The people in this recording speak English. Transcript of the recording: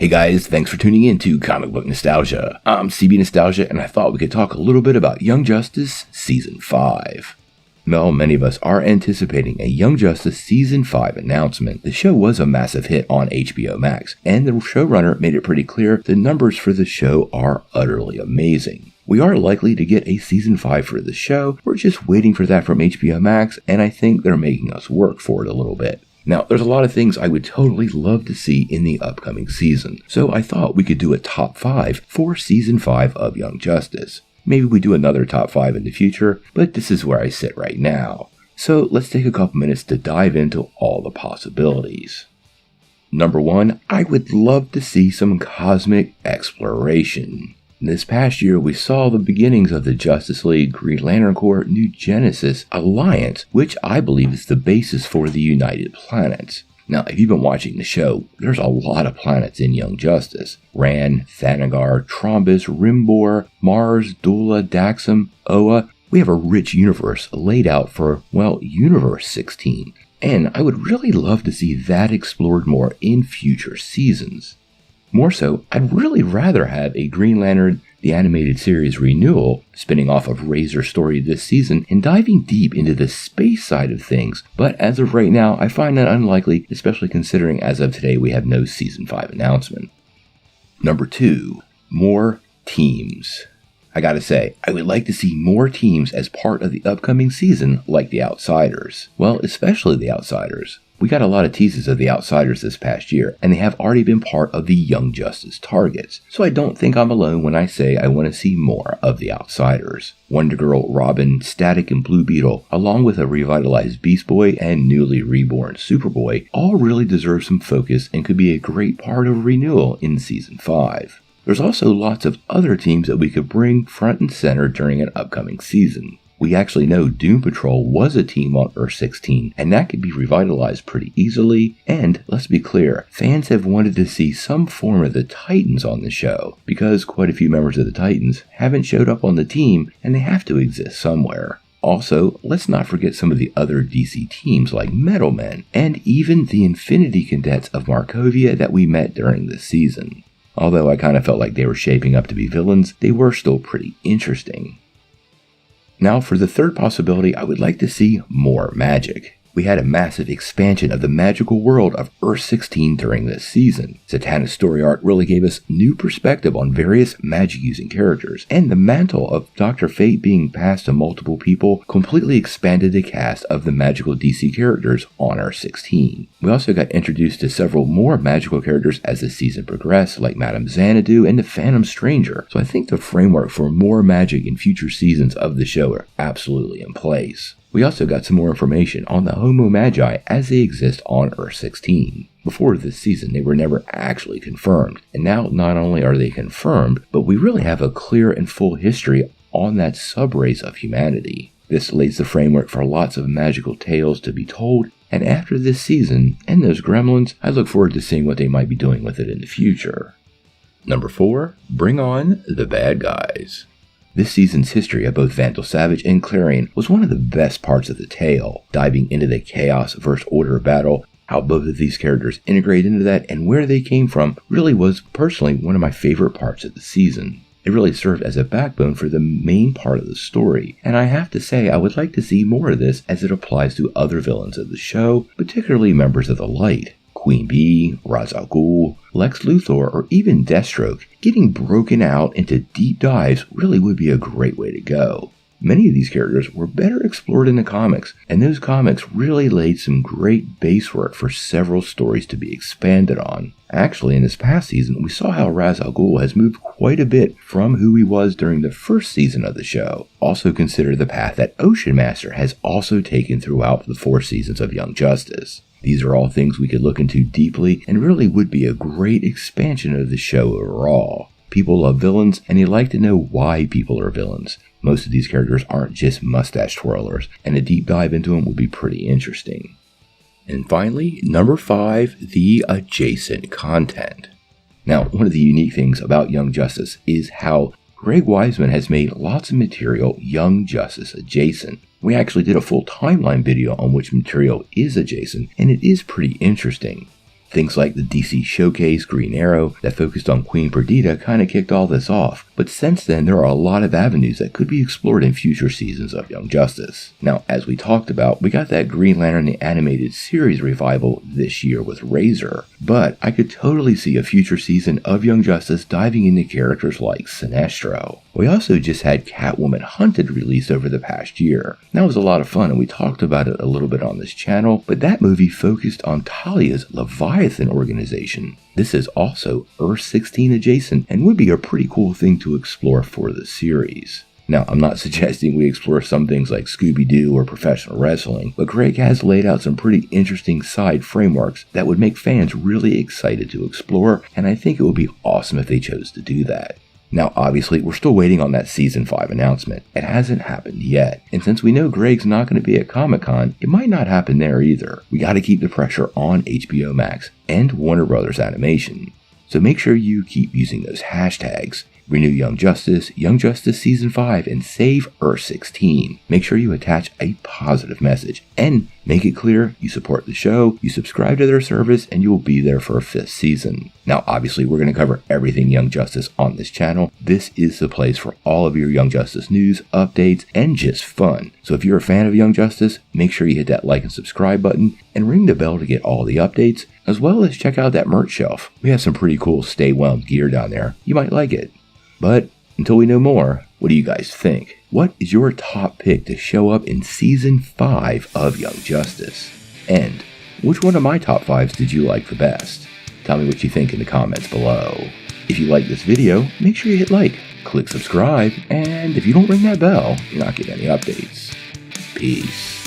Hey guys, thanks for tuning in to Comic Book Nostalgia. I'm CB Nostalgia, and I thought we could talk a little bit about Young Justice Season 5. Well, many of us are anticipating a Young Justice Season 5 announcement. The show was a massive hit on HBO Max, and the showrunner made it pretty clear the numbers for the show are utterly amazing. We are likely to get a Season 5 for the show. We're just waiting for that from HBO Max, and I think they're making us work for it a little bit. Now, there's a lot of things I would totally love to see in the upcoming season, so I thought we could do a top 5 for Season 5 of Young Justice. Maybe we do another top 5 in the future, but this is where I sit right now. So let's take a couple minutes to dive into all the possibilities. Number 1, I would love to see some cosmic exploration. This past year, we saw the beginnings of the Justice League Green Lantern Corps New Genesis Alliance, which I believe is the basis for the United Planets. Now, if you've been watching the show, there's a lot of planets in Young Justice. Rann, Thanagar, Trombus, Rimbor, Mars, Dula, Daxam, Oa. We have a rich universe laid out for, well, Universe 16. And I would really love to see that explored more in future seasons. More so, I'd really rather have a Green Lantern the Animated Series renewal, spinning off of Razor's story this season and diving deep into the space side of things, but as of right now, I find that unlikely, especially considering as of today we have no Season 5 announcement. Number 2, more teams. I gotta say, I would like to see more teams as part of the upcoming season like the Outsiders. Well, especially the Outsiders. We got a lot of teases of the Outsiders this past year, and they have already been part of the Young Justice targets, so I don't think I'm alone when I say I want to see more of the Outsiders. Wonder Girl, Robin, Static, and Blue Beetle, along with a revitalized Beast Boy and newly reborn Superboy, all really deserve some focus and could be a great part of renewal in Season 5. There's also lots of other teams that we could bring front and center during an upcoming season. We actually know Doom Patrol was a team on Earth 16, and that could be revitalized pretty easily. And let's be clear, fans have wanted to see some form of the Titans on the show, because quite a few members of the Titans haven't showed up on the team, and they have to exist somewhere. Also, let's not forget some of the other DC teams like Metal Men, and even the Infinity Cadets of Markovia that we met during this season. Although I kind of felt like they were shaping up to be villains, they were still pretty interesting. Now for the third possibility, I would like to see more magic. We had a massive expansion of the magical world of Earth 16 during this season. Zatanna's story arc really gave us new perspective on various magic-using characters, and the mantle of Dr. Fate being passed to multiple people completely expanded the cast of the magical DC characters on Earth 16. We also got introduced to several more magical characters as the season progressed, like Madame Xanadu and the Phantom Stranger, so I think the framework for more magic in future seasons of the show are absolutely in place. We also got some more information on the Homo Magi as they exist on Earth 16. Before this season, they were never actually confirmed, and now not only are they confirmed, but we really have a clear and full history on that subrace of humanity. This lays the framework for lots of magical tales to be told, and after this season, and those gremlins, I look forward to seeing what they might be doing with it in the future. Number 4, bring on the bad guys. This season's history of both Vandal Savage and Clarion was one of the best parts of the tale, diving into the chaos versus order battle. How both of these characters integrate into that and where they came from really was personally one of my favorite parts of the season. It really served as a backbone for the main part of the story, and I have to say I would like to see more of this as it applies to other villains of the show, particularly members of the Light. Queen Bee, Ra's al Ghul, Lex Luthor, or even Deathstroke, getting broken out into deep dives really would be a great way to go. Many of these characters were better explored in the comics, and those comics really laid some great base work for several stories to be expanded on. Actually, in this past season, we saw how Ra's al Ghul has moved quite a bit from who he was during the first season of the show. Also consider the path that Ocean Master has also taken throughout the 4 seasons of Young Justice. These are all things we could look into deeply and really would be a great expansion of the show overall. People love villains, and they like to know why people are villains. Most of these characters aren't just mustache twirlers, and a deep dive into them will be pretty interesting. And finally, number 5, the adjacent content. Now, one of the unique things about Young Justice is how Greg Weisman has made lots of material Young Justice adjacent. We actually did a full timeline video on which material is adjacent, and it is pretty interesting. Things like the DC Showcase Green Arrow that focused on Queen Perdita kind of kicked all this off, but since then there are a lot of avenues that could be explored in future seasons of Young Justice. Now, as we talked about, we got that Green Lantern the Animated Series revival this year with Razor, but I could totally see a future season of Young Justice diving into characters like Sinestro. We also just had Catwoman Hunted released over the past year. That was a lot of fun and we talked about it a little bit on this channel, but that movie focused on Talia's Leviathan organization. This is also Earth 16 adjacent and would be a pretty cool thing to explore for the series. Now, I'm not suggesting we explore some things like Scooby-Doo or professional wrestling, but Greg has laid out some pretty interesting side frameworks that would make fans really excited to explore, and I think it would be awesome if they chose to do that. Now, obviously, we're still waiting on that Season 5 announcement. It hasn't happened yet, and since we know Greg's not going to be at Comic-Con, it might not happen there either. We got to keep the pressure on HBO Max and Warner Brothers Animation. So make sure you keep using those hashtags. Renew Young Justice Season 5, and save Earth 16. Make sure you attach a positive message and make it clear you support the show, you subscribe to their service, and you will be there for a 5th season. Now, obviously, we're going to cover everything Young Justice on this channel. This is the place for all of your Young Justice news, updates, and just fun. So if you're a fan of Young Justice, make sure you hit that like and subscribe button and ring the bell to get all the updates, as well as check out that merch shelf. We have some pretty cool Stay Whelmed gear down there. You might like it. But until we know more, what do you guys think? What is your top pick to show up in Season 5 of Young Justice? And which one of my top 5s did you like the best? Tell me what you think in the comments below. If you like this video, make sure you hit like, click subscribe, and if you don't ring that bell, you're not getting any updates. Peace.